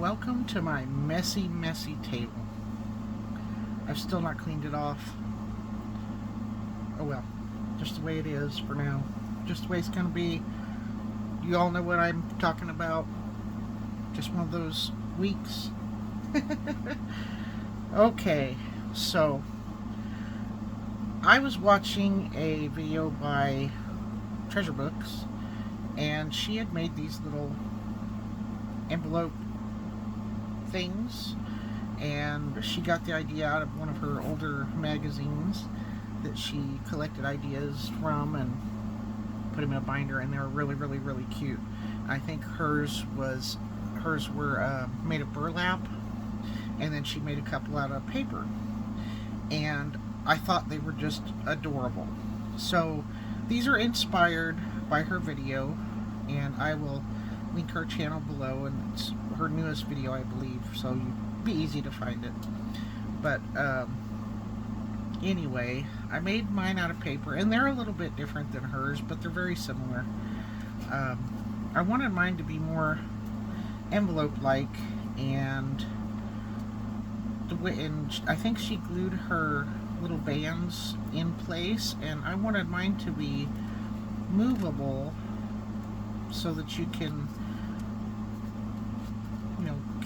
Welcome to my messy, messy table. I've still not cleaned it off. Oh well, just the way it is for now. Just the way it's going to be. You all know what I'm talking about. Just one of those weeks. Okay, so I was watching a video by Treasure Books, and she had made these little envelope things, and she got the idea out of one of her older magazines that she collected ideas from and put them in a binder, and they were really, really, really cute. I think hers were made of burlap, and then she made a couple out of paper, and I thought they were just adorable. So these are inspired by her video, and I will link her channel below, and it's her newest video, I believe, so you'd be easy to find it. But anyway, I made mine out of paper, and they're a little bit different than hers, but they're very similar. I wanted mine to be more envelope-like, and I think she glued her little bands in place, and I wanted mine to be movable so that you can,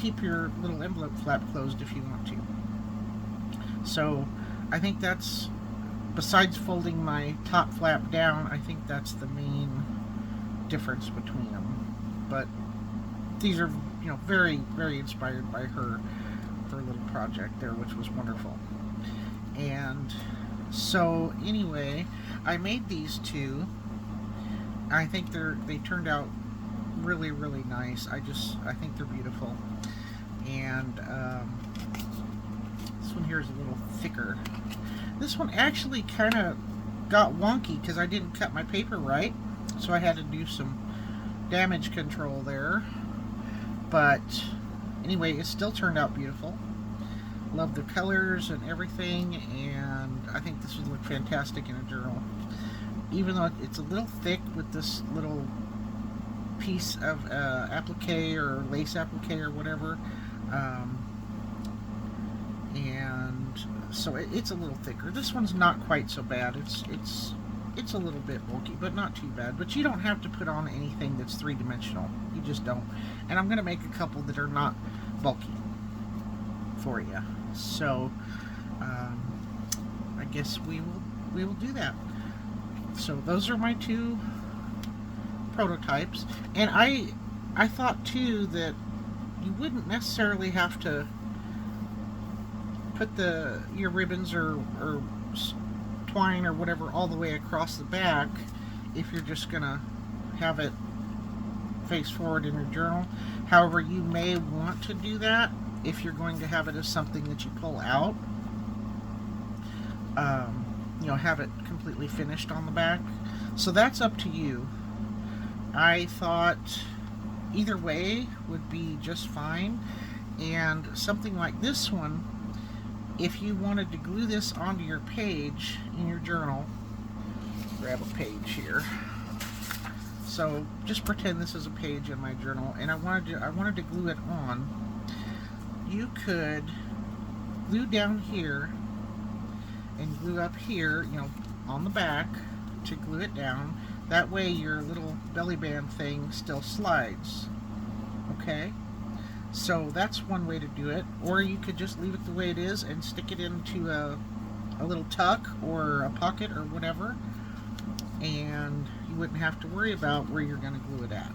keep your little envelope flap closed if you want to. So I think that's, besides folding my top flap down, I think that's the main difference between them. But these are, very, very inspired by her little project there, which was wonderful. And so anyway, I made these two. I think they turned out really, really nice. I think they're beautiful. And this one here is a little thicker. This one actually kind of got wonky because I didn't cut my paper right, so I had to do some damage control there. But anyway, it still turned out beautiful. Love the colors and everything, and I think this would look fantastic in a journal. Even though it's a little thick with this little piece of applique or lace applique or whatever, and so it's a little thicker. This one's not quite so bad. It's a little bit bulky, but not too bad. But you don't have to put on anything that's three-dimensional. You just don't. And I'm going to make a couple that are not bulky for you. So I guess we will do that. So those are my two prototypes, and I thought too that you wouldn't necessarily have to put your ribbons or twine or whatever all the way across the back if you're just gonna have it face forward in your journal. However, you may want to do that if you're going to have it as something that you pull out. Have it completely finished on the back. So that's up to you. I thought either way would be just fine. And something like this one, if you wanted to glue this onto your page in your journal, grab a page here. So just pretend this is a page in my journal, and I wanted to glue it on. You could glue down here and glue up here, on the back to glue it down. That way your little belly band thing still slides. Okay? So that's one way to do it. Or you could just leave it the way it is and stick it into a little tuck or a pocket or whatever, and you wouldn't have to worry about where you're going to glue it at.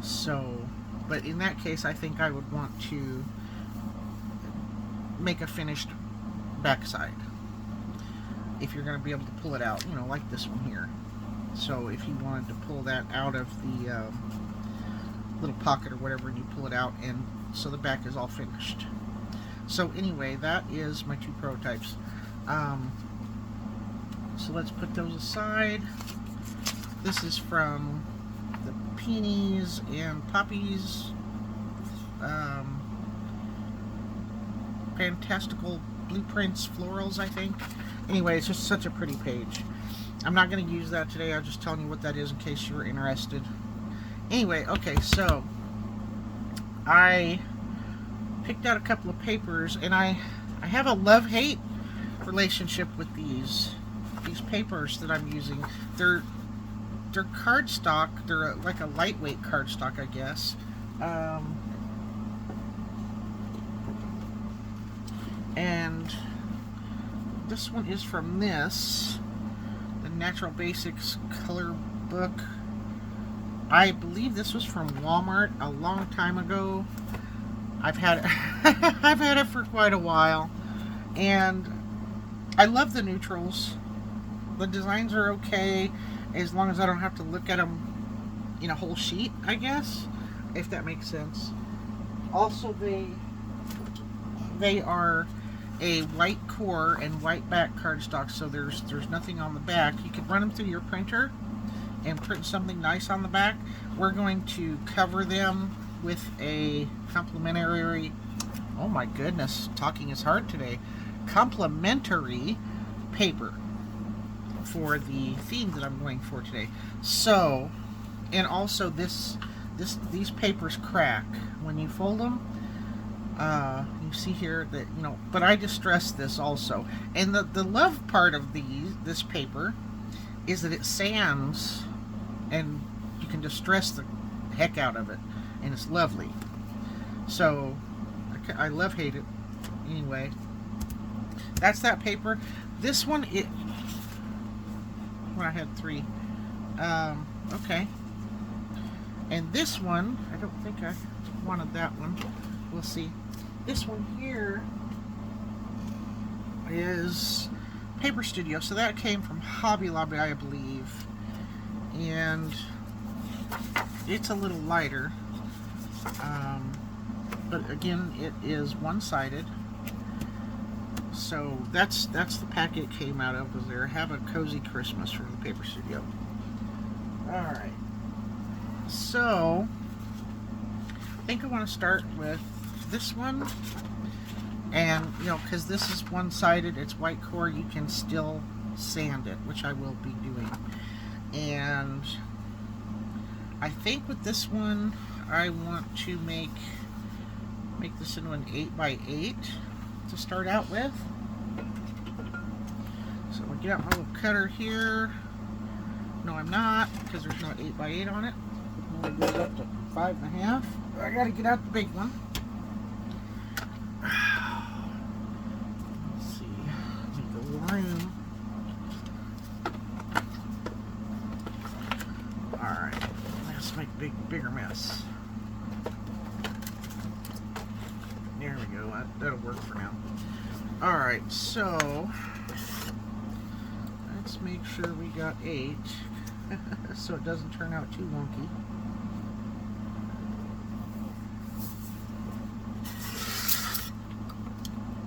So, but in that case, I think I would want to make a finished backside if you're going to be able to pull it out, like this one here. So if you wanted to pull that out of the little pocket or whatever, and you pull it out, and so the back is all finished. So anyway, that is my two prototypes. So let's put those aside. This is from the Peonies and Poppies Fantastical Blueprints Florals, I think. Anyway, it's just such a pretty page. I'm not going to use that today. I'm just telling you what that is in case you were interested. Anyway, okay, so I picked out a couple of papers, and I have a love-hate relationship with these papers that I'm using. They're cardstock. They're like a lightweight cardstock, I guess. And this one is from the Natural Basics color book. I believe this was from Walmart a long time ago. I've had it I've had it for quite a while, and I love the neutrals. The designs are okay as long as I don't have to look at them in a whole sheet, I guess, if that makes sense. Also, they are a white core and white back cardstock, so there's nothing on the back. You can run them through your printer and print something nice on the back. We're going to cover them with a complimentary, oh my goodness, talking is hard today, complimentary paper for the theme that I'm going for today. So, and also these papers crack when you fold them. You see here that, you know, but I distress this also. And the love part of this paper is that it sands, and you can distress the heck out of it, and it's lovely. So I love hate it. Anyway, that's that paper. This one, I had 3. Okay. And this one, I don't think I wanted that one. We'll see. This one here is Paper Studio. So that came from Hobby Lobby, I believe. And it's a little lighter. But again, it is one-sided. So that's the packet it came out of, was there. Have a cozy Christmas from the Paper Studio. Alright. So I think I want to start with this one. And, you know, because this is one-sided, it's white core, you can still sand it, which I will be doing. And I think with this one, I want to make this into an 8x8 to start out with. So I'm going to get out my little cutter here. No, I'm not, because there's no 8x8 on it. It only goes up to 5.5. I got to get out the big one. Let's see. Make a little room. Alright. Let's make a bigger mess. There we go. That'll work for now. Alright, so let's make sure we got 8 so it doesn't turn out too wonky.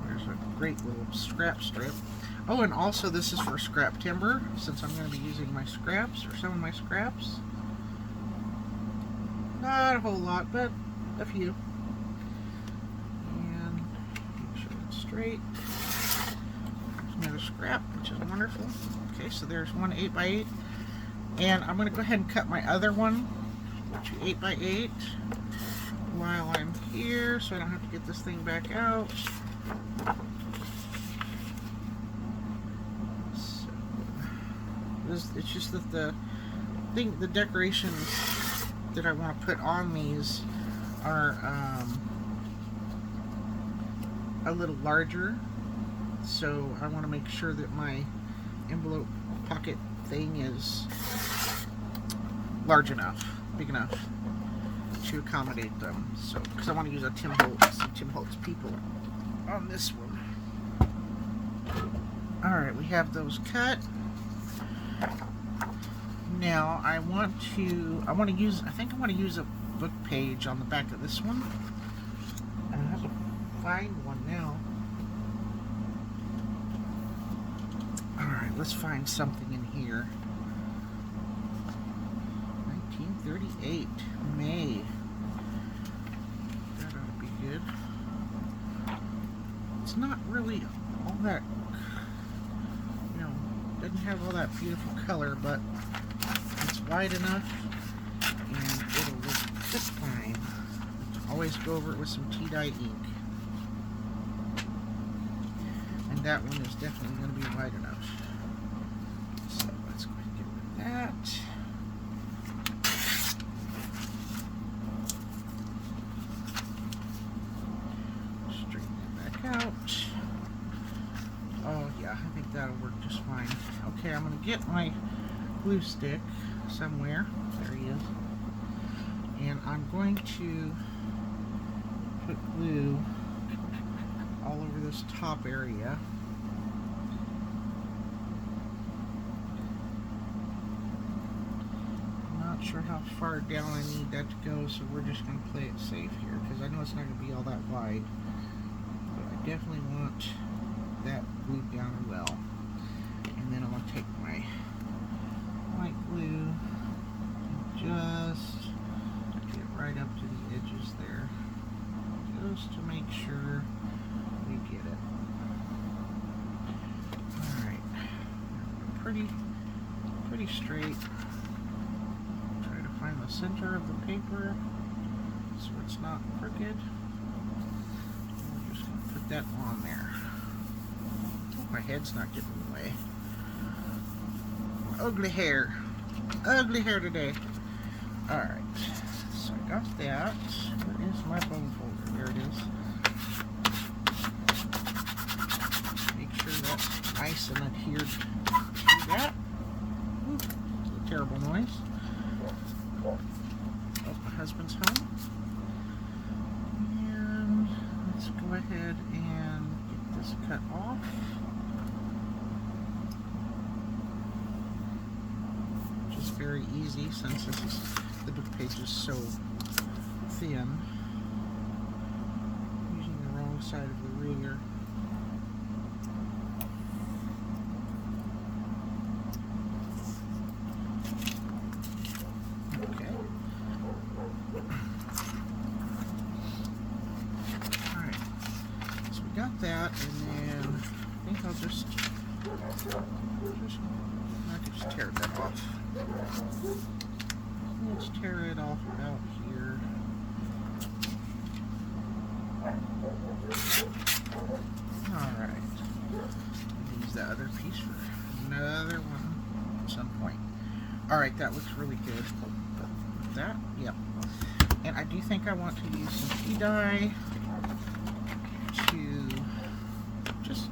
There's a great little scrap strip. Oh, and also this is for scrap timber, since I'm going to be using my scraps, or some of my scraps. Not a whole lot, but a few. And make sure it's straight. There's another scrap, which is wonderful. Okay, so there's one 8x8. And I'm going to go ahead and cut my other one to 8x8 while I'm here, so I don't have to get this thing back out. So, it's just that the decorations that I want to put on these are a little larger, so I want to make sure that my envelope pocket thing is large enough, big enough to accommodate them. So, because I want to use a Tim Holtz people on this one. Alright, we have those cut. Now I think I want to use a book page on the back of this one. And I have to find one now. Alright, let's find something in here. 1938, May. That ought to be good. It's not really all that, you know, doesn't have all that beautiful color, but it's wide enough and it'll look just fine. always go over it with some tea dye ink. And that one is definitely going to be wide enough. So let's go ahead and get rid of that. Straighten it back out. Oh yeah, I think that'll work just fine. Okay, I'm going to get my glue stick somewhere. There he is. And I'm going to put glue all over this top area. I'm not sure how far down I need that to go, so we're just going to play it safe here, because I know it's not going to be all that wide. But I definitely want that glued down well. And then I'm going to take my white glue and just get right up to the edges there, just to make sure we get it. Alright, pretty straight. Try to find the center of the paper so it's not crooked. We're just going to put that on there. Oh, my head's not getting in the way. Ugly hair today. Alright, so I got that. Where is my bone folder? There it is. Make sure that's nice and adhered to that. Ooh, a terrible noise. Oh, my husband's home. And let's go ahead and get this cut off. Very easy since the book page is so thin. Using the wrong side of the ruler. Okay. Alright. So we got that, and then I think I'll just tear that off. Let's tear it off about here. Alright. Use that other piece for another one at some point. Alright, that looks really good. That, yep. And I do think I want to use some tea dye to just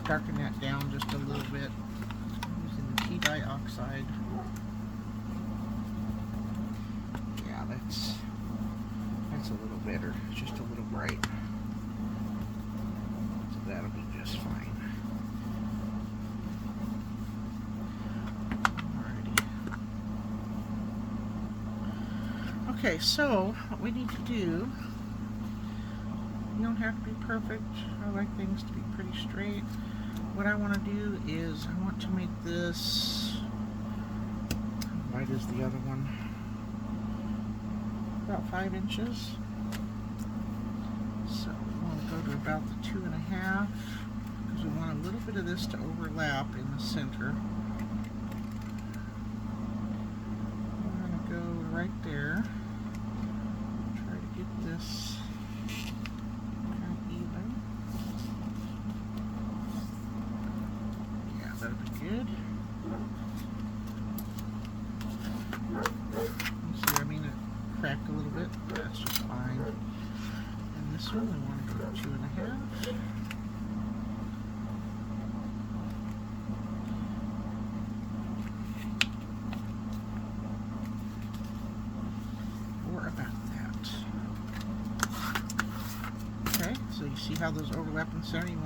darken that down just a little bit. Tea dye oxide. Yeah, that's a little better. It's just a little bright. So that'll be just fine. Alrighty. Okay, so what we need to do, you don't have to be perfect. I like things to be pretty straight. What I want to do is I want to make this, how wide is the other one? About 5 inches. So we want to go to about the 2.5 because we want a little bit of this to overlap in the center. We're going to go right there. Try to get this kind of even. That'll be good. You see, I mean, it cracked a little bit, but that's just fine. And this one, we want to go to 2.5. Or about that. Okay, so you see how those overlap in the center? You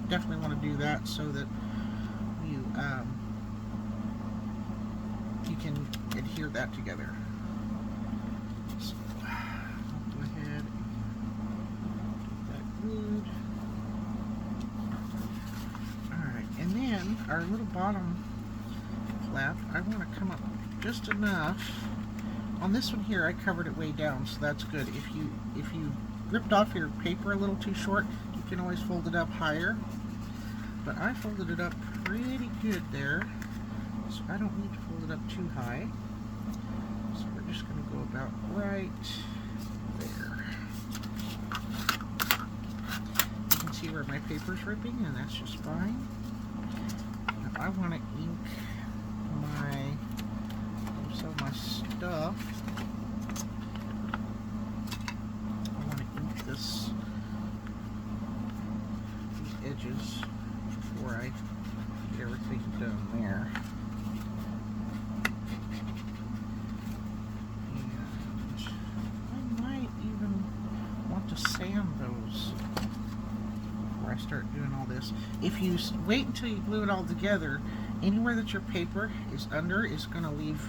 definitely want to do that so that you can adhere that together. So I'll go ahead and get that glued. Alright, and then our little bottom flap, I want to come up just enough. On this one here, I covered it way down, so that's good. If you ripped off your paper a little too short, you can always fold it up higher. But I folded it up pretty good there, so I don't need to fold it up too high. So we're just going to go about right where my paper's ripping, and that's just fine. If I want to ink some of my stuff, I want to ink these edges before I get everything done there. And I might even want to sand those before I start doing all this. If you wait until you glue it all together, anywhere that your paper is under is going to leave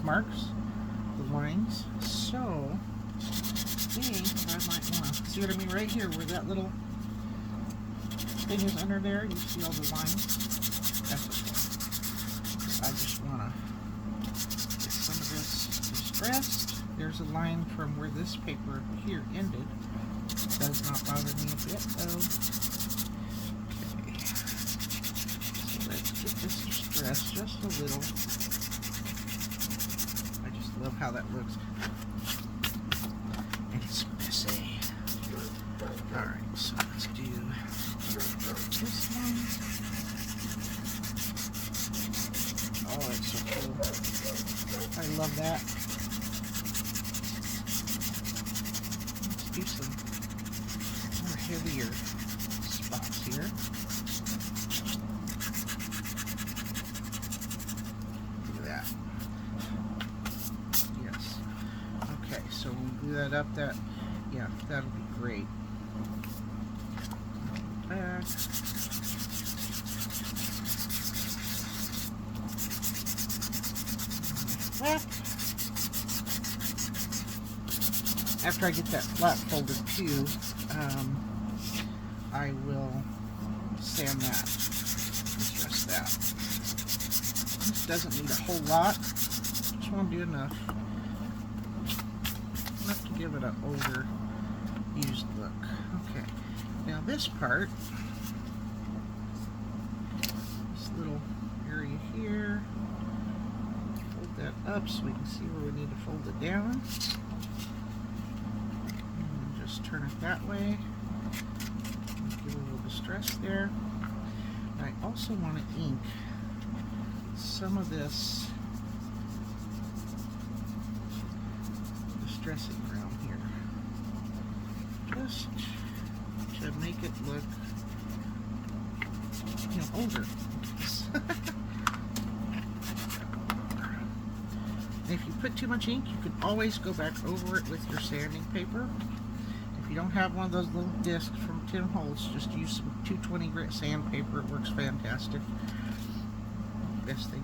marks, the lines. So I think I might want to, see what I mean right here where that little thing is under there, you see all the lines? That's okay. I just want to get some of this distressed. There's a line from where this paper here ended. Does not bother me a bit though. Okay. So let's get this distressed just a little. I just love how that looks. And it's messy. Alright, so let's do this one. Oh, it's so cool. I love that. Let's do some more heavier spots here. Look at that. Yes. Okay, so when we glue that up, yeah, that'll be great. Back. After I get that flat folded too, I will sand that, distress that. This doesn't need a whole lot, just want to do enough to give it an overused look. Okay, now this part, this little area here, fold that up so we can see where we need to fold it down. And just turn it that way. Give a little distress there. I also want to ink some of this distressing around here, just to make it look, you know, older. If you put too much ink, you can always go back over it with your sanding paper. If you don't have one of those little discs from Tim Holtz, just use some 220 grit sandpaper. It works fantastic. Best thing.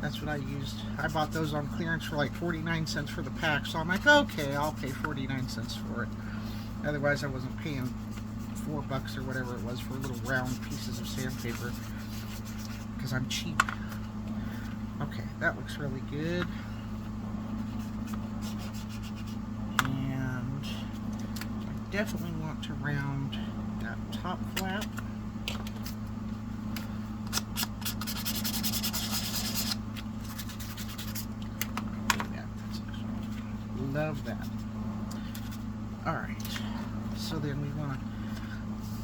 That's what I used. I bought those on clearance for like 49 cents for the pack, so I'm like, okay, I'll pay 49 cents for it. Otherwise, I wasn't paying $4 or whatever it was for little round pieces of sandpaper, because I'm cheap. Okay, that looks really good. And I definitely want to round that top flap. Love that. Alright, so then we're going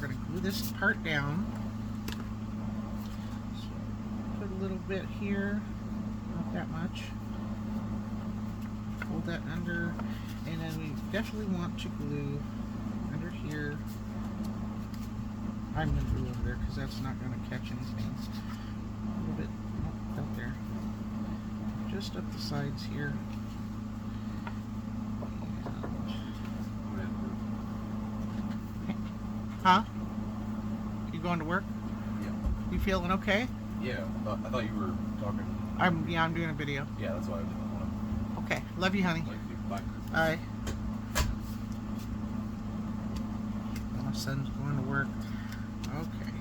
to glue this part down. So put a little bit here. Not that much. Hold that under, and then we definitely want to glue under here. I'm going to glue over there because that's not going to catch anything. A little bit up there. Just up the sides here. Huh? You going to work? Yeah. You feeling okay? Yeah. I thought you were talking. I'm doing a video. Yeah, that's why I didn't want Okay. Love you, honey. to. Like, bye. Bye. My son's going to work. Okay.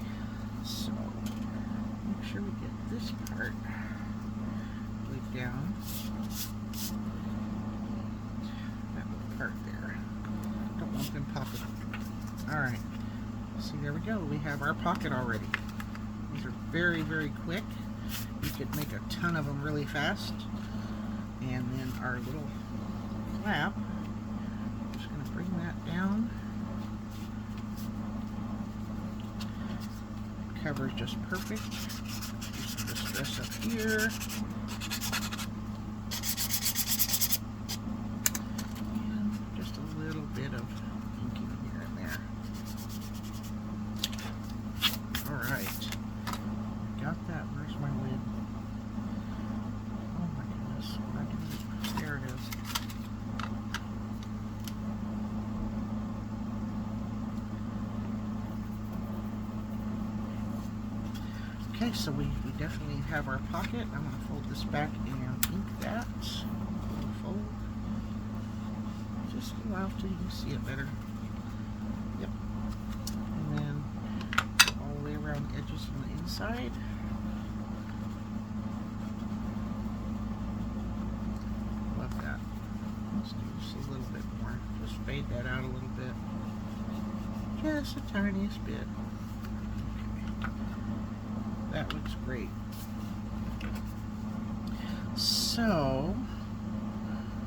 So make sure we get this part laid down. That little part there. Don't want them popping. Alright. See, there we go. We have our pocket already. These are very, very quick. You could make a ton of them really fast. And then our little flap, just going to bring that down. cover is just perfect. Do some distress up here. And just a little bit of inking here and there. Alright. Got that. Where's my lid? Oh my goodness. What do I do? There it is. Okay, so we definitely have our pocket. I'm going to fold this back and ink that. Fold. Just go out till you can see it better. Yep. And then go all the way around the edges on the inside. Love that. Let's do just a little bit more. Just fade that out a little bit. Just the tiniest bit. That looks great. So,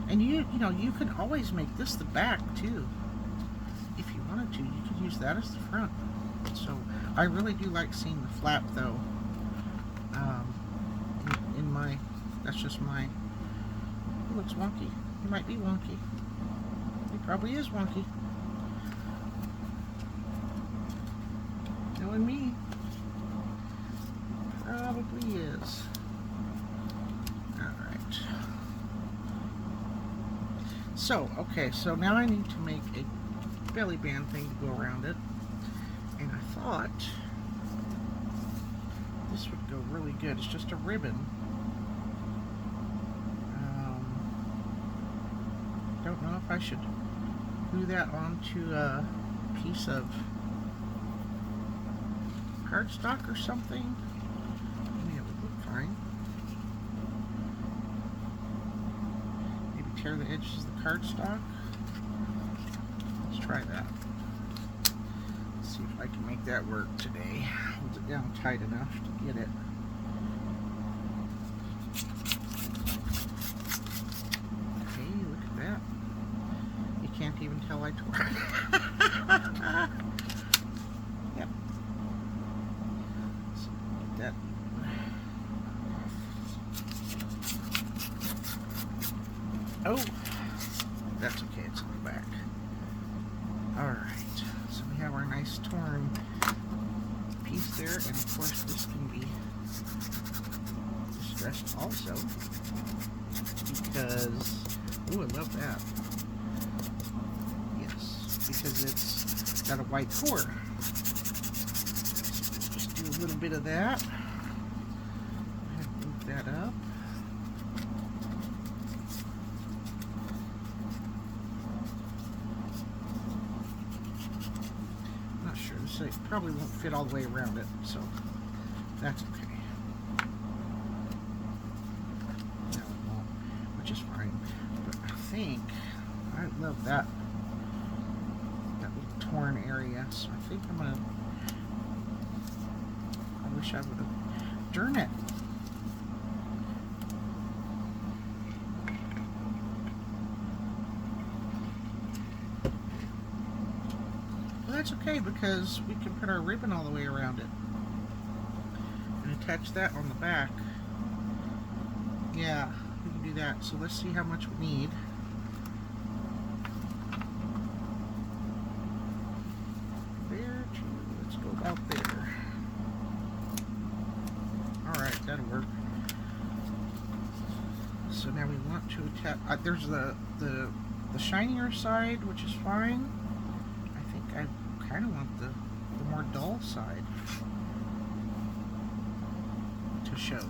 and you know, you can always make this the back too. If you wanted to, you could use that as the front. So, I really do like seeing the flap though. In my, that's just my, it looks wonky. It might be wonky. It probably is wonky. Knowing me. Probably is. Alright. So, okay, so now I need to make a belly band thing to go around it. And I thought this would go really good. It's just a ribbon. Don't know if I should glue that onto a piece of cardstock or something. Fine. Maybe tear the edges of the cardstock. Let's try that. Let's see if I can make that work today. Hold it down tight enough to get it. Okay, look at that. You can't even tell I tore it. Yep. So get that. Oh, that's okay, it's on the back. Alright, so we have our nice torn piece there, and of course this can be distressed also, because, ooh, I love that. Yes, because it's got a white core. Just do a little bit of that. Move that up. So it probably won't fit all the way around it, so that's okay. No, it won't, which is fine. But I think I love that little torn area, so I think I'm gonna. I wish I would have. Darn it! That's okay, because we can put our ribbon all the way around it and attach that on the back. Yeah, we can do that. So let's see how much we need. There, let's go about there. Alright, that'll work. So now we want to attach, there's the shinier side, which is fine. I think I kind of want the more dull side to show.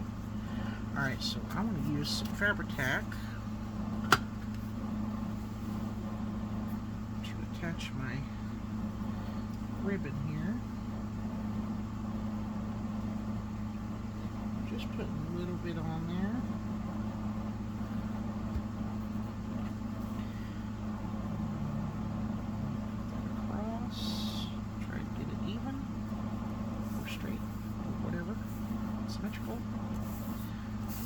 Alright, so I'm going to use some Fabri-Tac to attach my ribbon here. Just putting a little bit on there. Symmetrical.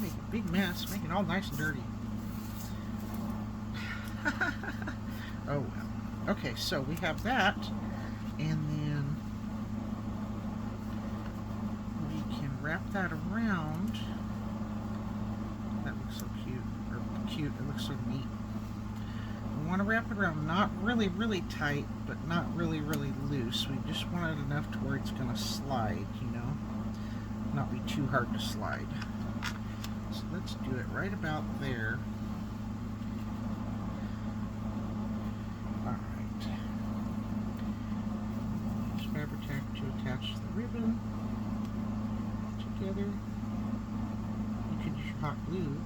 Make a big mess, make it all nice and dirty. Oh well. Okay, so we have that, and then that around. That looks so cute. Or cute, it looks so neat. We want to wrap it around, not really, really tight, but not really, really loose. We just want it enough to where it's going to slide, you know? Not be too hard to slide. So let's do it right about there. Alright. Use fabric tack to attach the ribbon together. You could use your hot glue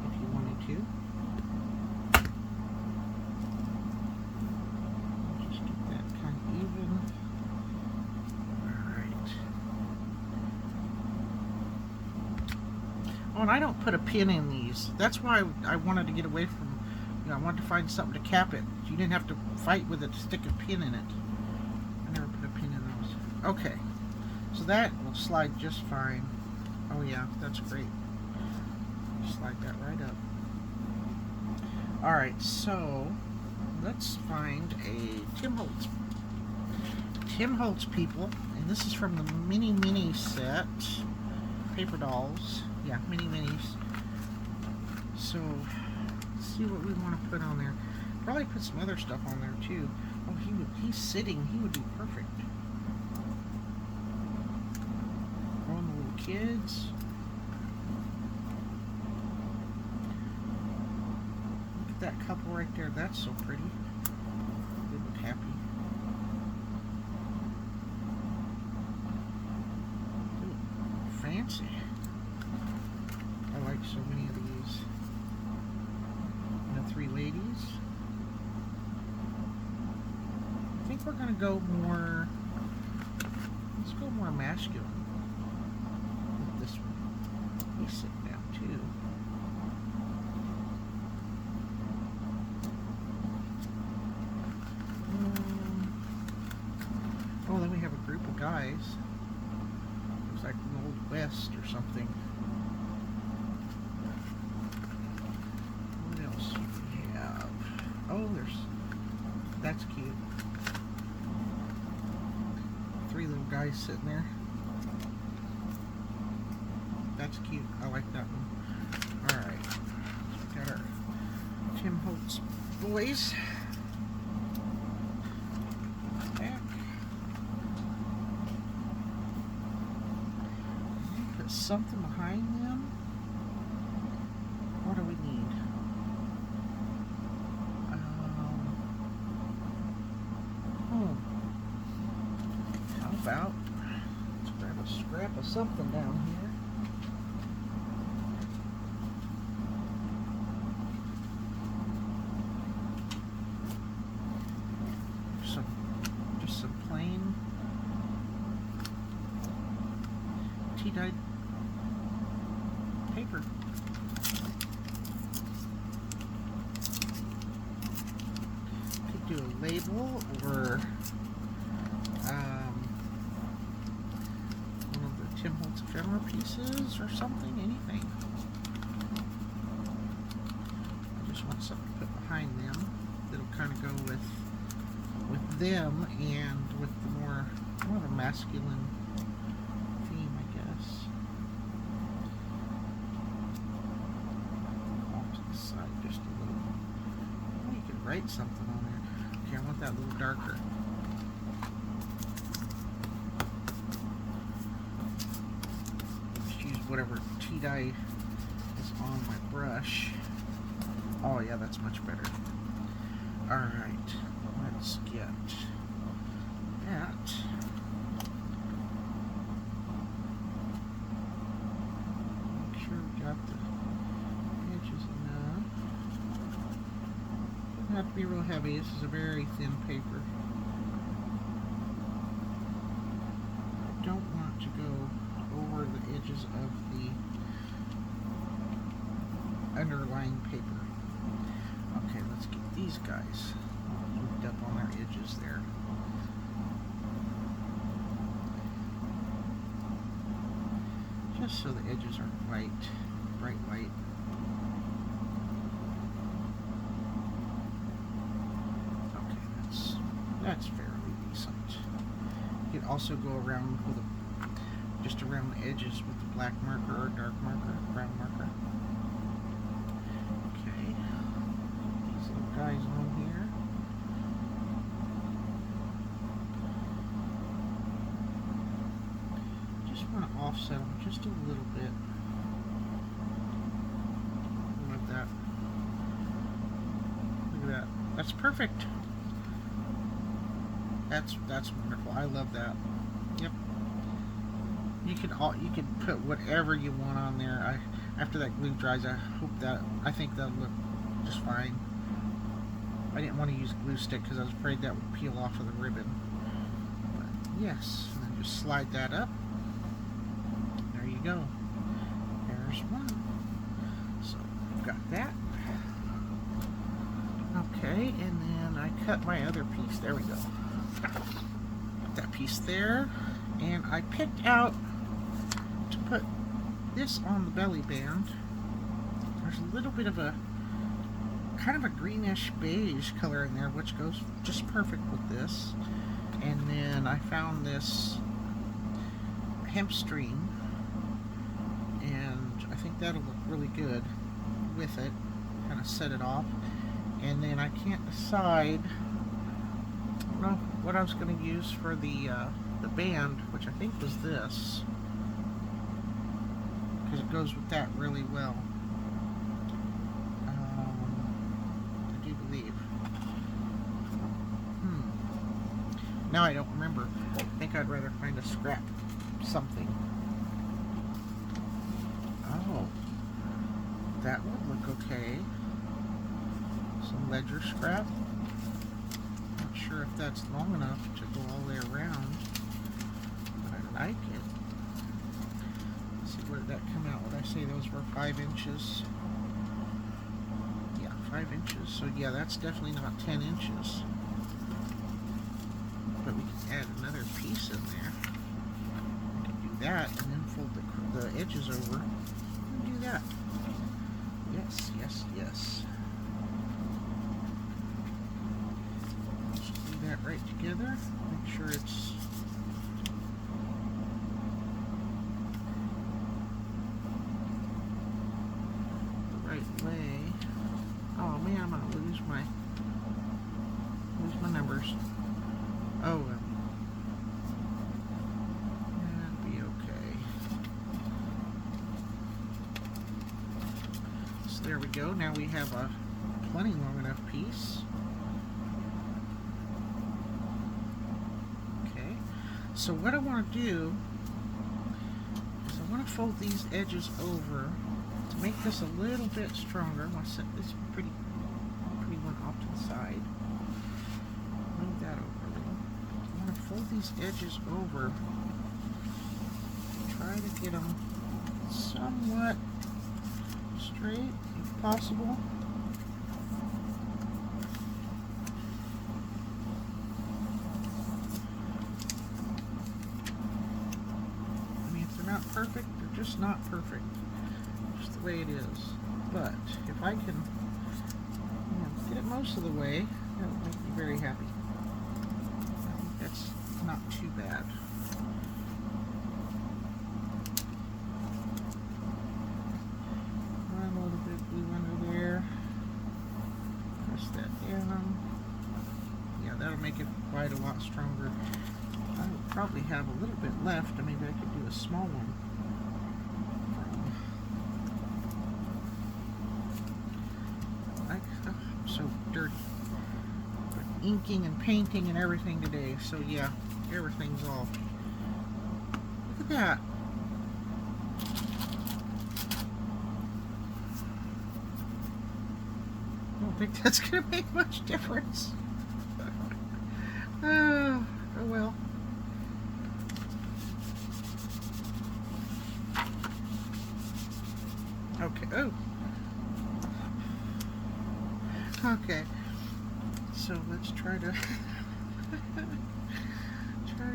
if you wanted to. Just get that kind of even. Alright. Oh, and I don't put a pin in these. That's why I wanted to get away from, you know, I wanted to find something to cap it. You didn't have to fight with it to stick a pin in it. I never put a pin in those. Okay. So that will slide just fine. Oh yeah, that's great. Slide that right up. Alright, so let's find a Tim Holtz. Tim Holtz, people, and this is from the mini set. Paper dolls. Yeah, mini minis. So, let's see what we want to put on there. Probably put some other stuff on there too. Oh, he's sitting. He would be perfect. All the little kids. Look at that couple right there. That's so pretty. They look happy. Ooh, fancy. I like so many of these. And the three ladies. I think we're gonna go more. Let's go more masculine with this one. He's sitting down too. Oh, then we have a group of guys. Looks like from the Old West or something. What else do we have? Oh, that's cute. Three little guys sitting there. That's cute. I like that one. Alright. Got our Tim Holtz boys. Back. Put something behind them. What do we need? How about let's grab a scrap of something down here. Just some plain tea-dyed paper. Could do a label or one of the Tim Holtz Ephemera pieces or something, anything. I just want something to put behind them that'll kind of go with them and with the more of a masculine theme, I guess. Off to the side just a little. Oh, you could write something on there. Okay, I want that a little darker. Just use whatever tea dye is on my brush. Oh yeah, that's much better. Alright, let's get that. Make sure we got the edges enough. Doesn't have to be real heavy. This is a very thin paper. I don't want to go over the edges of the underlying paper. Okay, let's get these guys looped up on their edges there. Just so the edges are white, bright white. Okay, that's fairly decent. You can also go around with just around the edges with the black marker or dark marker, brown marker. Okay, these little guys on here. Just want to offset them just a little bit. Love that. Look at that. That's perfect. That's wonderful. I love that. Yep. You can put whatever you want on there. After that glue dries, I think that'll look just fine. I didn't want to use glue stick because I was afraid that would peel off of the ribbon. But yes, and then just slide that up. There you go. There's one. So I've got that. Okay, and then I cut my other piece. There we go. Put that piece there, and I picked out to put this on the belly band. There's a little bit of a kind of a greenish beige color in there, which goes just perfect with this. And then I found this hemp string, and I think that'll look really good with it. Kind of set it off. And then I can't decide what I was going to use for the band, which I think was this, because it goes with that really well. I do believe. Now I don't remember. I think I'd rather find a scrap something. Oh, that would look okay. Some ledger scrap. Not sure if that's long enough to go all the way around, but I like it. Let's see, where did that come out? Would I say those were 5 inches? Yeah, 5 inches. So yeah, that's definitely not 10 inches. But we can add another piece in there. We can do that and then fold the edges over and do that. Yes, yes, yes. That right together. Make sure it's the right way. Oh man, I'm gonna lose my numbers. Oh well. That'll be okay. So there we go. Now we have a plenty long enough piece. So what I want to do is I want to fold these edges over to make this a little bit stronger. I want to set this pretty one off to the side. Move that over a little. I want to fold these edges over. Try to get them somewhat straight if possible. Not perfect, they're just not perfect. Just the way it is. But if I can get it most of the way, that would make me very happy. I think that's not too bad. Run a little bit of glue under there. Press that down. Yeah, that'll make it quite a lot stronger. I would probably have a little bit left, or maybe I could do a small one. I'm so dirty. But inking and painting and everything today, so yeah, everything's off. Look at that. I don't think that's going to make much difference. Oh well. Okay. Oh. Okay. So let's try to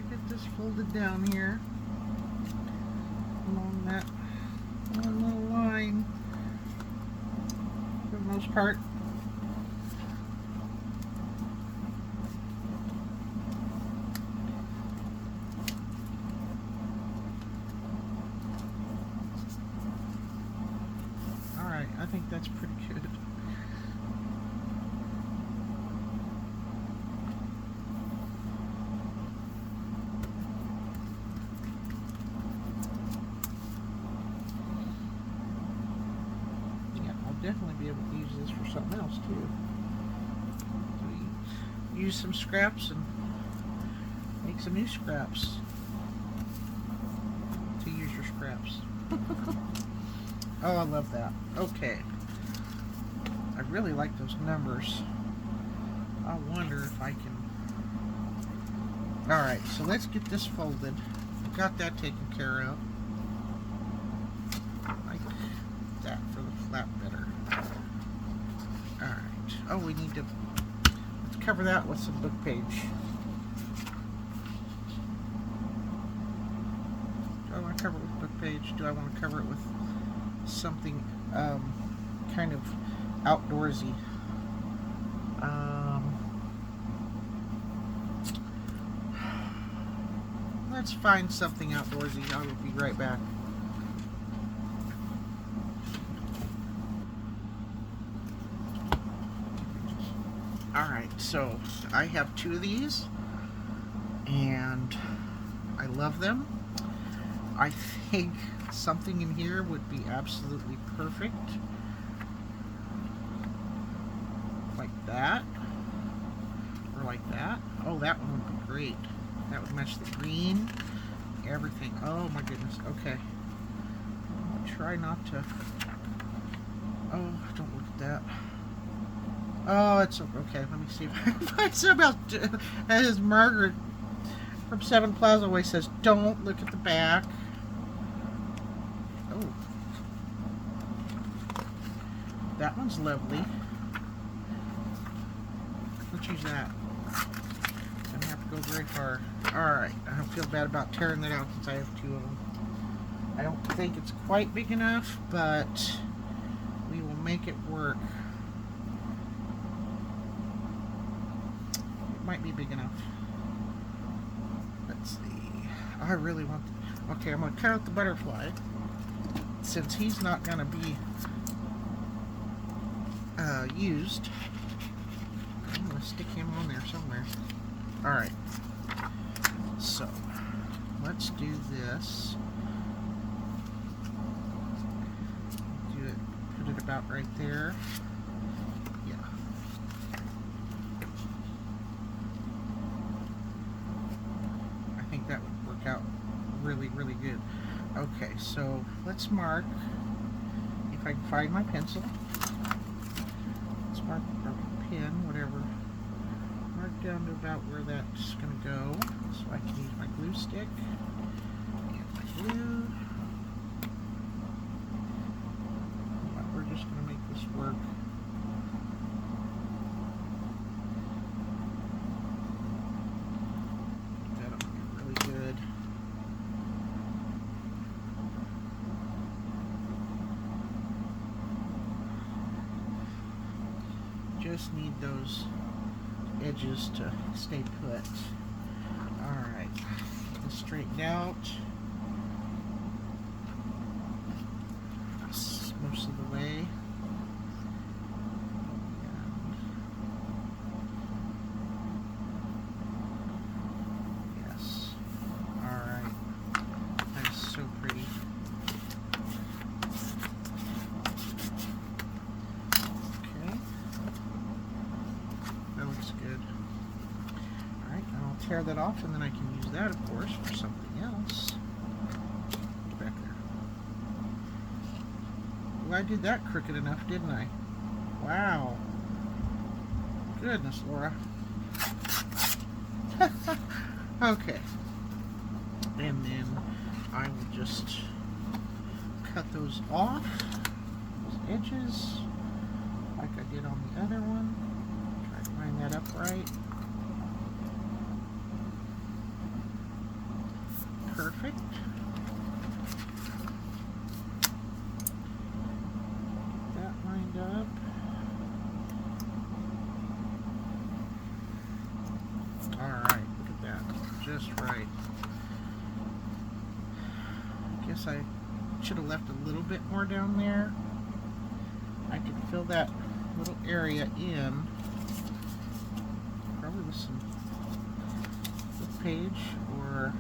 get this folded down here along that one little line for the most part. is for something else too. So you use some scraps and make some new scraps to use your scraps. Oh, I love that. Okay. I really like those numbers. I wonder if I can... Alright, so let's get this folded. Got that taken care of. Like that for the flap better. Alright. Oh, we need to... Let's cover that with some book page. Do I want to cover it with book page? Do I want to cover it with something kind of outdoorsy? Let's find something outdoorsy. I will be right back. Alright, so I have 2 of these and I love them. I think something in here would be absolutely perfect. Like that. Or like that. Oh, that one would be great. That would match the green. Everything. Oh my goodness. Okay. I'll try not to... Oh, don't look at that. Oh, it's okay. Let me see if I can find something else. As Margaret from 7 Plaza Way says, don't look at the back. Oh. That one's lovely. Let's use that. Don't have to go very far. Alright, I don't feel bad about tearing that out since I have 2 of them. I don't think it's quite big enough, but we will make it work. It might be big enough. Let's see. I really want... Okay, I'm going to cut out the butterfly. Since he's not going to be used, I'm going to stick him on there somewhere. Alright. So, let's do this. Do it, put it about right there. Yeah. I think that would work out really, really good. Okay, so let's mark, if I can find my pencil. Let's mark our pen, whatever. Mark down to about where that's going to go, so I can use my glue stick and my glue. But we're just going to make this work. That'll be really good. Just need those edges to stay put. Alright, get this straightened out. That's most of the way. And yes. Alright. That is so pretty. Tear that off, and then I can use that, of course, for something else. Back there. Well, I did that crooked enough, didn't I? Wow. Goodness, Laura. Okay. And then I will just cut those off, those edges, like I did on the other one. Try to line that up right. Perfect. That lined up. Alright, look at that. Just right. I guess I should have left a little bit more down there. I could fill that little area in. Probably with some book page, or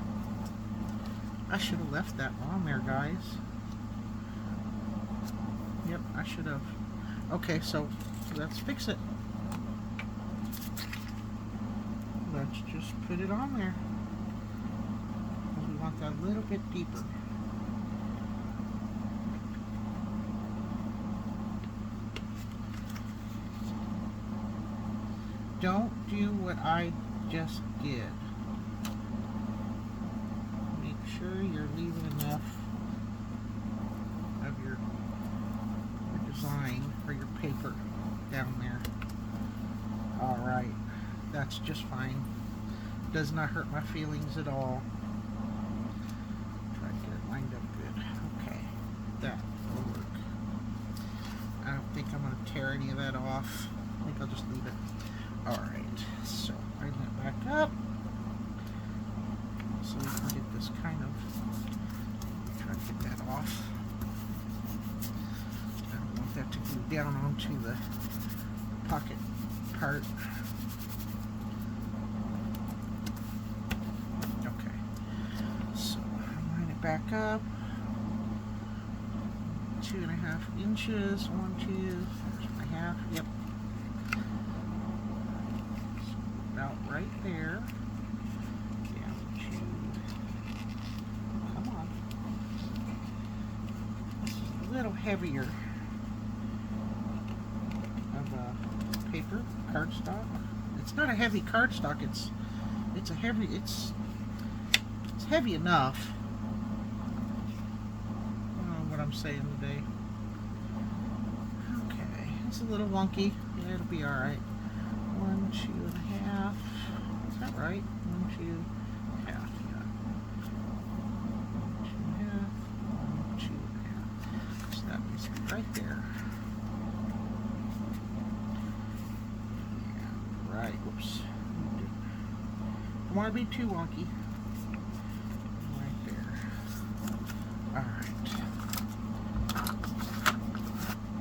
I should have left that on there, guys. Yep, I should have. Okay, so let's fix it. Let's just put it on there. We want that a little bit deeper. Don't do what I just did. Make sure you're leaving enough of your design or your paper down there. Alright, that's just fine. Does not hurt my feelings at all. Try to get it lined up good. Okay, that will work. I don't think I'm going to tear any of that off. I think I'll just leave it. Alright, so bring that back up so we can get this kind of, try to get that off. I don't want that to glue down onto the pocket part. Okay, so line it back up. 2.5 inches, 1, 2, there's my half, yep. About right there. Down to, come on. This is a little heavier of a paper, cardstock. It's not a heavy cardstock, it's a heavy, it's heavy enough. I don't know what I'm saying today. Okay, it's a little wonky. Yeah, it'll be alright. 1, 2.5. Is that right? 1, 2.5. Yeah. 1, 2.5. 1, 2.5. So that means right there. Yeah, right. Whoops. Don't want to be too wonky. Right there. Alright.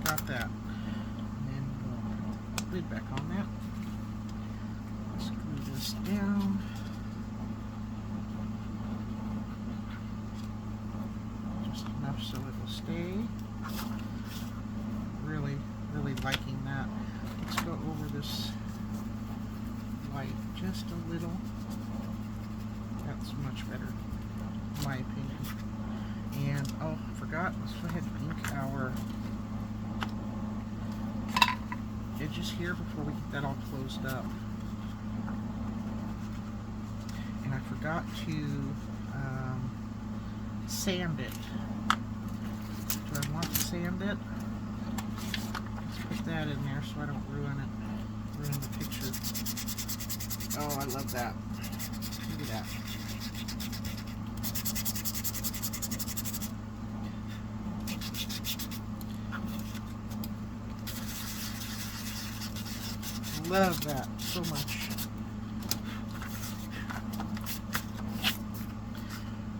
Got that. And then we'll put the lid back on that. Screw this down. Just enough so it will stay. Really, really liking that. Let's go over this light just a little. That's much better, in my opinion. And, oh, I forgot, let's go ahead and ink our edges here before we get that all closed up. And I forgot to sand it. Do I want to sand it? Let's put that in there so I don't ruin the picture. Oh, I love that. Look at that. Love that so much.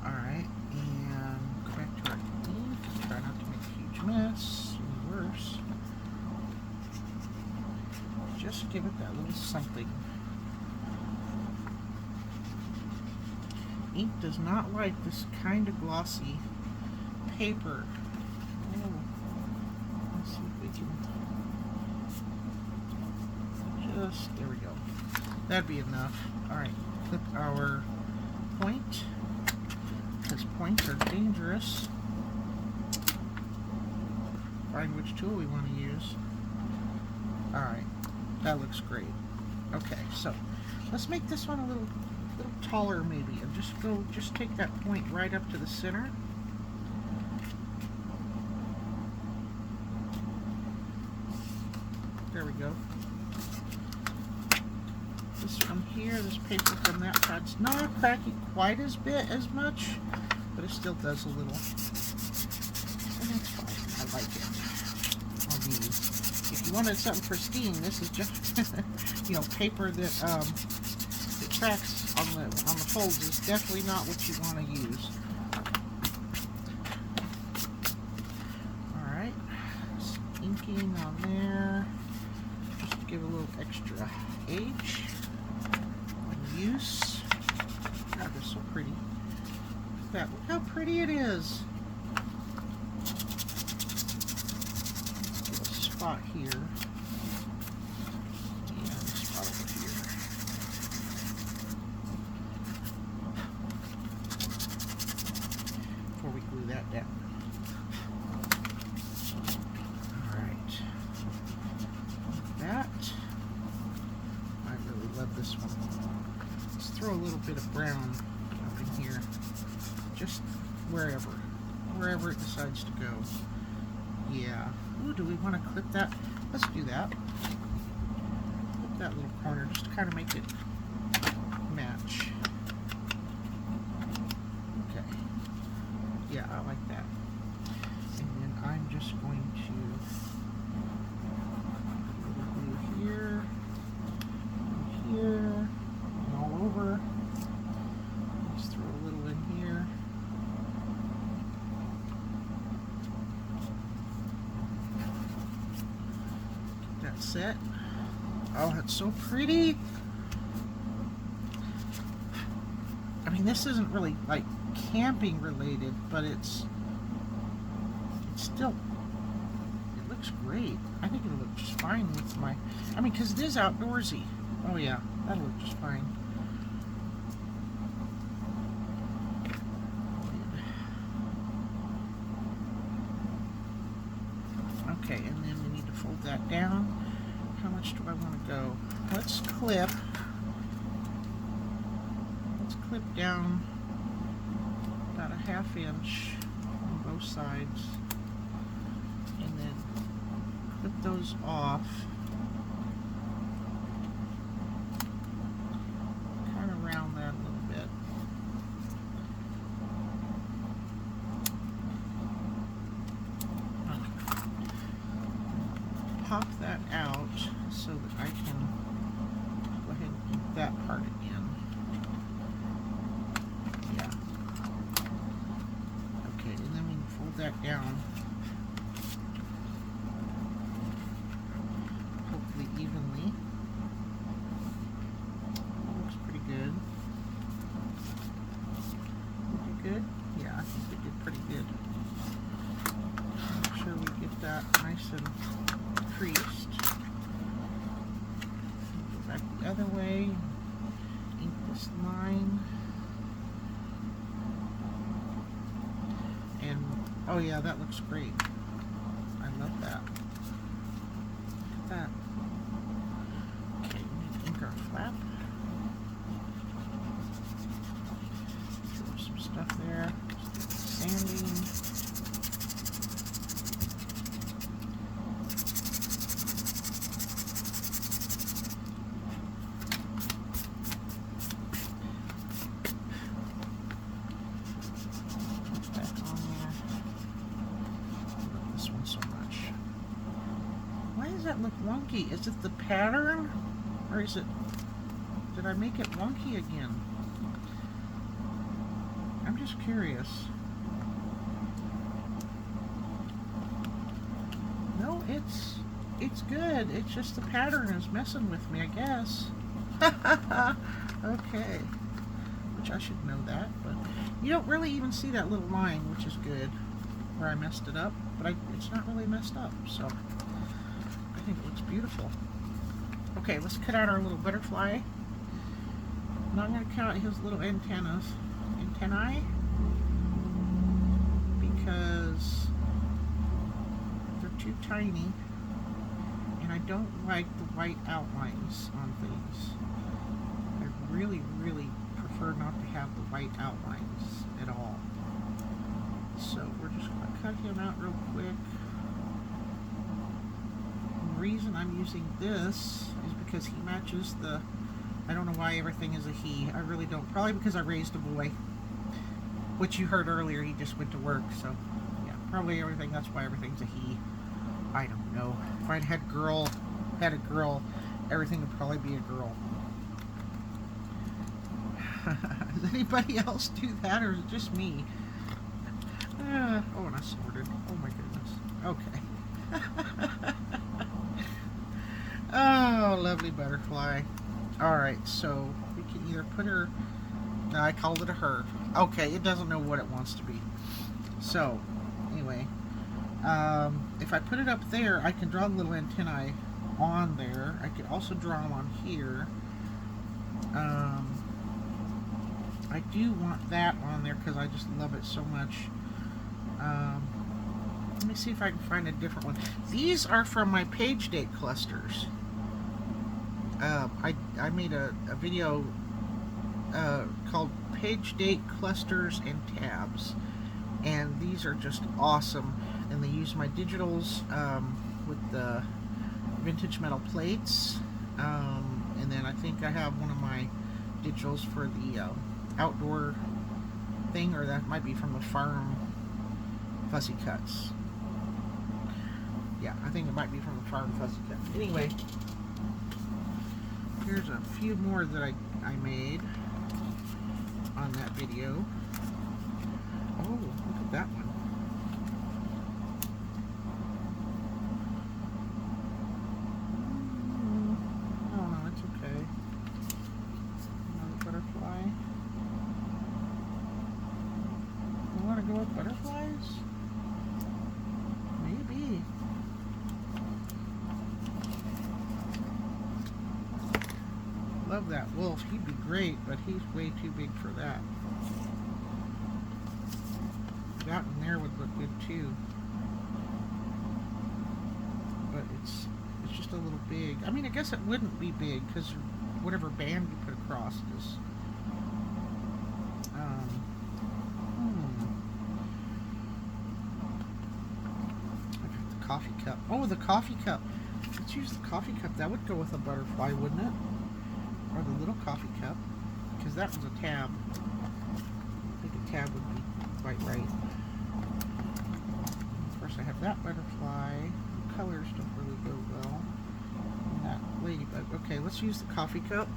Alright, and go back to our ink. Try not to make a huge mess. Any worse. Just give it that little something. Ink does not like this kind of glossy paper. Oh, let's see if we can just, there we go. That'd be enough. Alright, clip our point, because points are dangerous. Find which tool we want to use. Alright, that looks great. Okay, so let's make this one a little taller maybe, and just take that point right up to the center. There we go. This from here, this paper from that side's not cracking quite as much, but it still does a little. And that's fine. I like it. I mean, if you wanted something pristine, this is just you know, paper that cracks on the folds is definitely not what you want to use. All right, inking on there. Just give a little extra age. Use. God, they're so pretty. Look how pretty it is. Get a spot here. this one. Let's throw a little bit of brown up in here. Just wherever it decides to go. Yeah. Ooh, do we want to clip that? Let's do that. Clip that little corner just to kind of make it match. Okay. Yeah, I like that. And then I'm just going to glue here, and all over. Just throw a little in here. Get that set. Oh, it's so pretty. I mean, this isn't really like camping related, but it's still, it looks great. I think it'll look just fine with my, I mean, because it is outdoorsy. Oh yeah, that'll look just fine. Okay, and then we need to fold that down. How much do I want to go? Let's clip down about a 1/2 inch on both sides, and then clip those off, kind of round that a little bit. Okay. Pop that out so that I can go ahead and keep that part in. That down, hopefully evenly. Looks pretty good. Pretty good? Yeah, I think we did pretty good. Make sure we get that nice and creased. Go back the other way. Ink this line. Oh yeah, that looks great. I love that. Look at that. Okay, we need to ink our flap. Throw some stuff there. Sanding. Look wonky. Is it the pattern, or is it, did I make it wonky again? I'm just curious. No, it's good. It's just the pattern is messing with me, I guess. Okay, which I should know that, but you don't really even see that little line, which is good, where I messed it up, but it's not really messed up, so I think it looks beautiful. Okay, let's cut out our little butterfly. Now I'm going to cut out his little antennae, because they're too tiny, and I don't like the white outlines on things. I really, really prefer not to have the white outlines at all. So we're just going to cut him out real quick. The reason I'm using this is because he matches the, I don't know why everything is a he. I really don't. Probably because I raised a boy, which you heard earlier, he just went to work. So yeah, probably everything, that's why everything's a he. I don't know. If I'd had a girl, everything would probably be a girl. Does anybody else do that, or is it just me? Oh, and I sorted. Oh my goodness. Okay. Oh, lovely butterfly. Alright, so we can either put her... No, I called it a her. Okay, it doesn't know what it wants to be. So, anyway. If I put it up there, I can draw the little antennae on there. I could also draw them on here. I do want that on there because I just love it so much. Let me see if I can find a different one. These are from my page date clusters. I made a video called Page Date Clusters and Tabs, and these are just awesome. And they use my digitals with the vintage metal plates, and then I think I have one of my digitals for the outdoor thing, or that might be from the farm fussy cuts. Yeah, I think it might be from the farm fussy cuts. Anyway, here's a few more that I made on that video. Oh, look at that one. Oh no, it's okay. Another butterfly. You want to go with butterflies? Maybe. Love that wolf. He'd be great, but he's way too big for that. That in there would look good too, but it's just a little big. I mean, I guess it wouldn't be big because whatever band you put across is. I got the coffee cup. Oh, the coffee cup. Let's use the coffee cup. That would go with a butterfly, wouldn't it? Or the little coffee cup, because that was a tab. I think a tab would be quite right. Of course, I have that butterfly. The colors don't really go well. And that ladybug. Okay, let's use the coffee cup.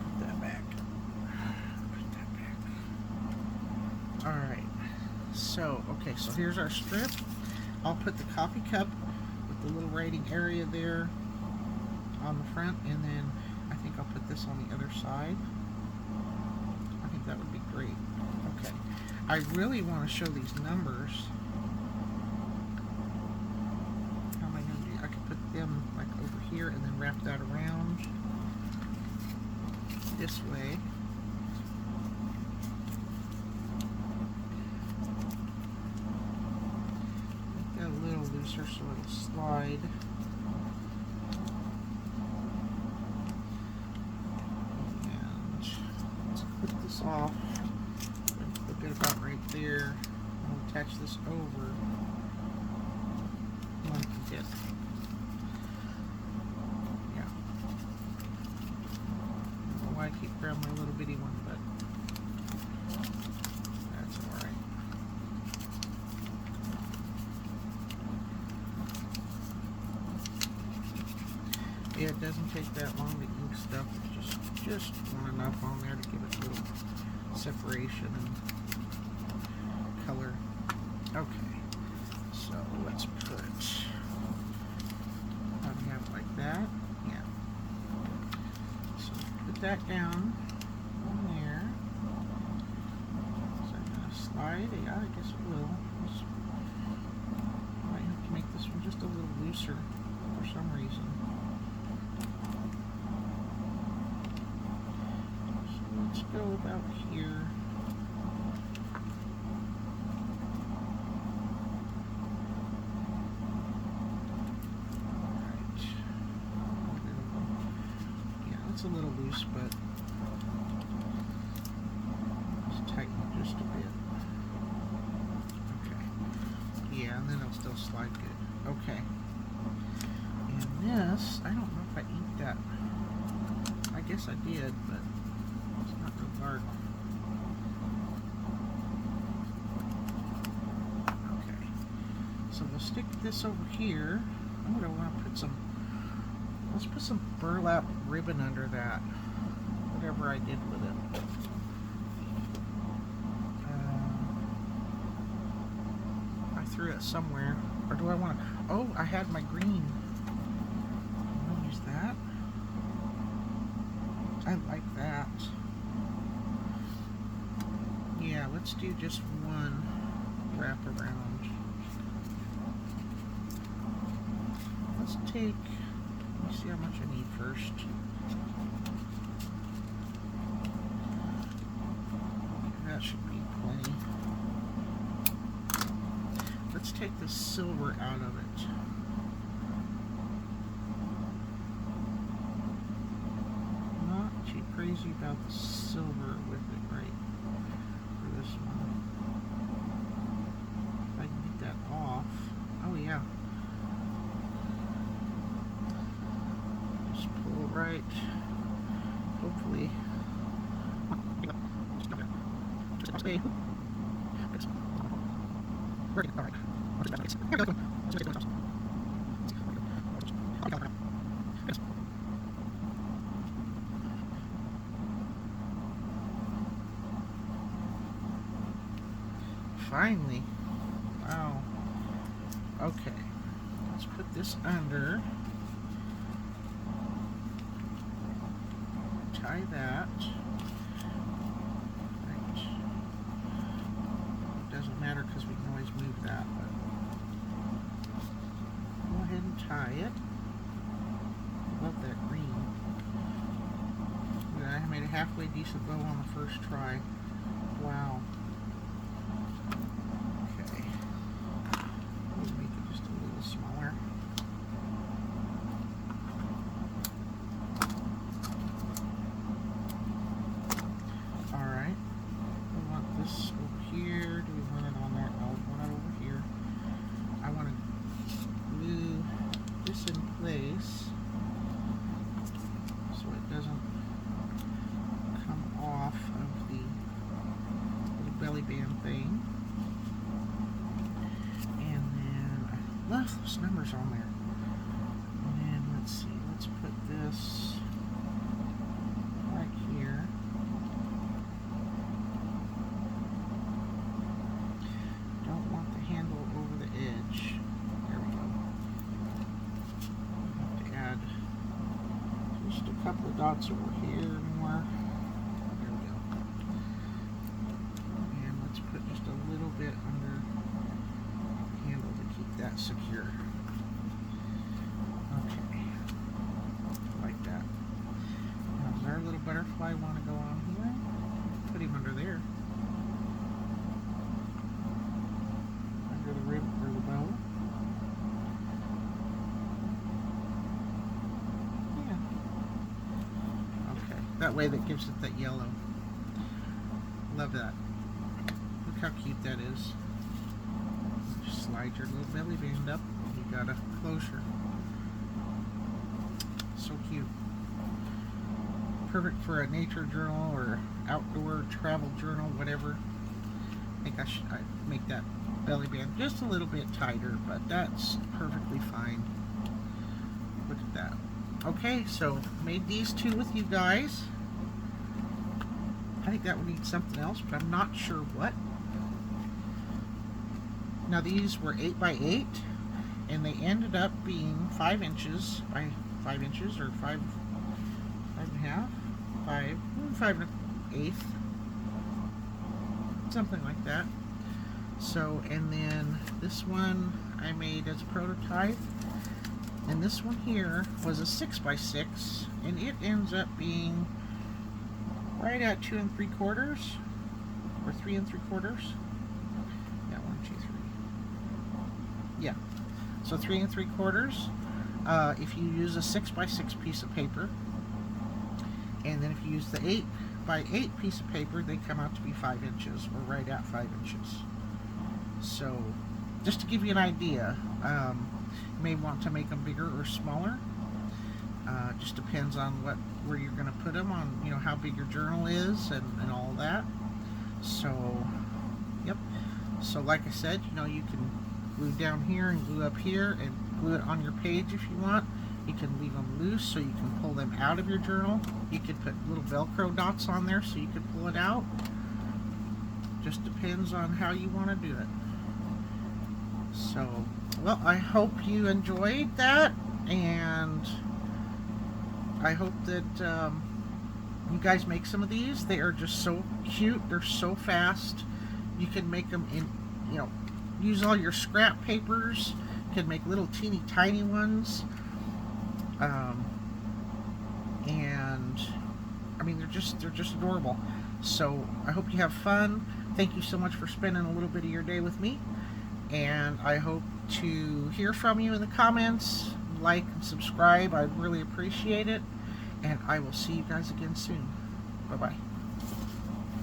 Put that back. Put that back. Alright. So, okay, so here's our strip. I'll put the coffee cup with the little writing area there on the front, and then I think I'll put this on the other side. I think that would be great. Okay. I really want to show these numbers. How am I going to do? I could put them like over here and then wrap that around this way. Make that a little looser so it'll slide. Put this off a bit about right there. I'll attach this over like this. Yeah. I don't know why I keep grabbing my little bitty one, but that's alright. Yeah, it doesn't take that long to ink stuff. It's just want enough on there to give it a little separation and color. Okay, so let's put, I have it like that. Yeah. So put that down on there. So I'm gonna slide. Yeah, I guess it will. I might have to make this one just a little looser for some reason. Let's go about here. Alright. Yeah, it's a little loose, but let's tighten it just a bit. Okay. Yeah, and then it'll still slide good. Okay. And this, I don't know if I inked that. I guess I did, but it's not real dark. Okay. So we'll stick this over here. I'm gonna want to put some, let's put some burlap ribbon under that. Whatever I did with it. I threw it somewhere. Or do I want to, oh, I had my green. I want to use that. I like that. Yeah, let's do just one wrap around. Let's take, let me see how much I need first. That should be plenty. Let's take the silver out of it. crazy about the silver with it, right? For this one. If I can get that off. Oh yeah. Just pull it right. Hopefully. Finally. Wow. Okay. Let's put this under. Tie that. Right. It doesn't matter because we can always move that. But go ahead and tie it. Love that green. Yeah, I made a halfway decent bow on the first try. Wow. Okay. Let me make it just a little smaller. Alright. We want this over here. Do we want it on there? No, we want it over here. I want to glue this in place so it doesn't come off of the little belly band thing. And then I love those numbers on there. And then let's see, let's put this right here. Don't want the handle over the edge. There we go. Have to add just a couple of dots over here more. There we go. And let's put just a little bit under the handle to keep that secure. Okay. Like that. Now, does our little butterfly want to go on here? Put him under there. Under the rib or the bow. Yeah. Okay. That way that gives it that yellow. Love that. Look how cute that is. Just slide your little belly band up. You got a closure. So cute. Perfect for a nature journal or outdoor travel journal, whatever. I think I'd make that belly band just a little bit tighter, but that's perfectly fine. Look at that. Okay, so made these two with you guys. I think that would need something else, but I'm not sure what. Now these were 8 by 8, and they ended up being 5 inches by 5 inches, or 5 and a half, 5 and an eighth, something like that. So, and then this one I made as a prototype, and this one here was a 6 by 6, and it ends up being right at 2 3/4 or 3 3/4. Yeah, 1, 2, 3. Yeah, so 3 3/4. If you use a 6 by 6 piece of paper, and then if you use the 8 by 8 piece of paper, they come out to be 5 inches, or right at 5 inches. So, just to give you an idea, you may want to make them bigger or smaller. Just depends on where you're going to put them, on how big your journal is and all that. So, yep. So like I said, you can glue down here and glue up here and glue it on your page if you want. You can leave them loose so you can pull them out of your journal. You could put little Velcro dots on there so you could pull it out. Just depends on how you want to do it. So, well, I hope you enjoyed that, and I hope that you guys make some of these. They are just so cute. They're so fast. You can make them in, use all your scrap papers. You can make little teeny tiny ones. And I mean, they're just adorable. So I hope you have fun. Thank you so much for spending a little bit of your day with me, and I hope to hear from you in the comments. Like and subscribe. I'd really appreciate it, and I will see you guys again soon. Bye-bye.